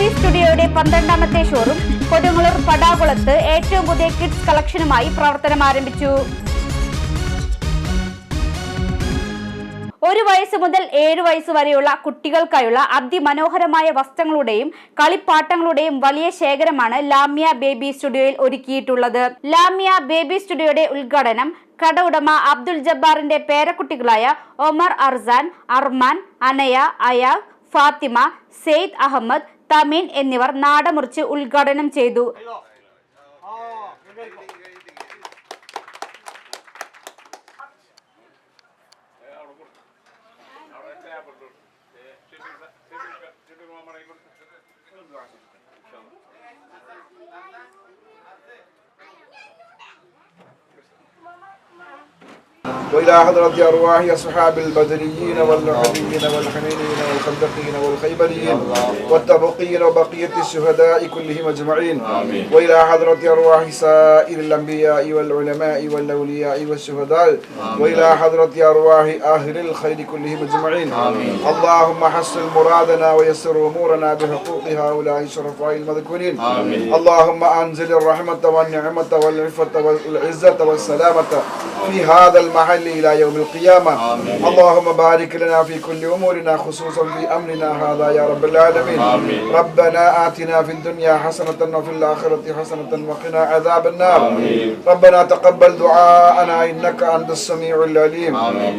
Baby സ്റ്റുഡിയോയുടെ 12ാമത്തെ showroom Kodungallur പടാകുളത്ത് ഏറ്റവും പുതിയ kids കളക്ഷനുമായി പ്രവർത്തനം ആരംഭിച്ചു. 1 വയസ്സ് മുതൽ 7 വയസ്സ് വരെയുള്ള കുട്ടികൾക്കായുള്ള അതിമനോഹരമായ വസ്ത്രങ്ങളുടെയും കളിപ്പാട്ടങ്ങളുടെയും വലിയ ശേഖരമാണ് ലാമിയ ബേബി സ്റ്റുഡിയോയിൽ ഒരുക്കിയിട്ടുള്ളത്. ലാമിയ ബേബി സ്റ്റുഡിയോയുടെ ഉദ്ഘാടനം കട ഉടമ അബ്ദുൽ ജബ്ബാറിന്റെ പേരക്കുട്ടികളായ ഒമർ, അർസാൻ, അർമാൻ, അനയ, അയാ, ഫാത്തിമ, സെയ്ദ് അഹമ്മദ്, തമീൻ എന്നിവർ നാടമുറിച്ച് ഉദ്ഘാടനം ചെയ്തു. وإلى حضرة أرواح أصحاب البدريين والعليين والحنينين والخندقين والخيبريين والتبقين وبقية الشهداء كلهم أجمعين. وإلى حضرة أرواح سائر الأنبياء والعلماء والأولياء والشهداء. وإلى حضرة أرواح أهل الخير كلهم أجمعين. اللهم حسن مرادنا ويسر أمورنا بحقوق هؤلاء الشرفاء المذكورين. اللهم أنزل الرحمة والنعمة والعفة والعزة والسلامة في هذا المحل إلى يوم القيامة. اللهم بارك لنا في كل أمورنا خصوصا في أمرنا هذا يا رب العالمين. ربنا آتنا في الدنيا حسنة وفي الآخرة حسنة وقنا عذاب النار. ربنا تقبل دعاءنا إنك أنت السميع العليم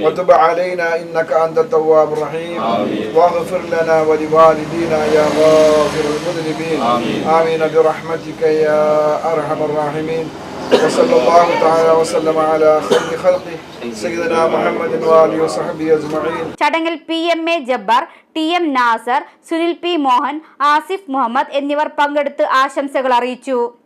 وتب علينا إنك أنت التواب الرحيم. واغفر لنا ولوالدينا يا غافر المذنبين. آمين برحمتك يا أرحم الراحمين. وصلى الله تعالى وسلم على خير خلقه سيدنا محمد وآله وصحبه أجمعين. ചടങ്ങിൽ PMA Jabbar, TM Nasar, Sunil P Mohan, Asif Muhammad എന്നിവർ പങ്കെടുത്ത് ആശംസകൾ അറിയിച്ചു.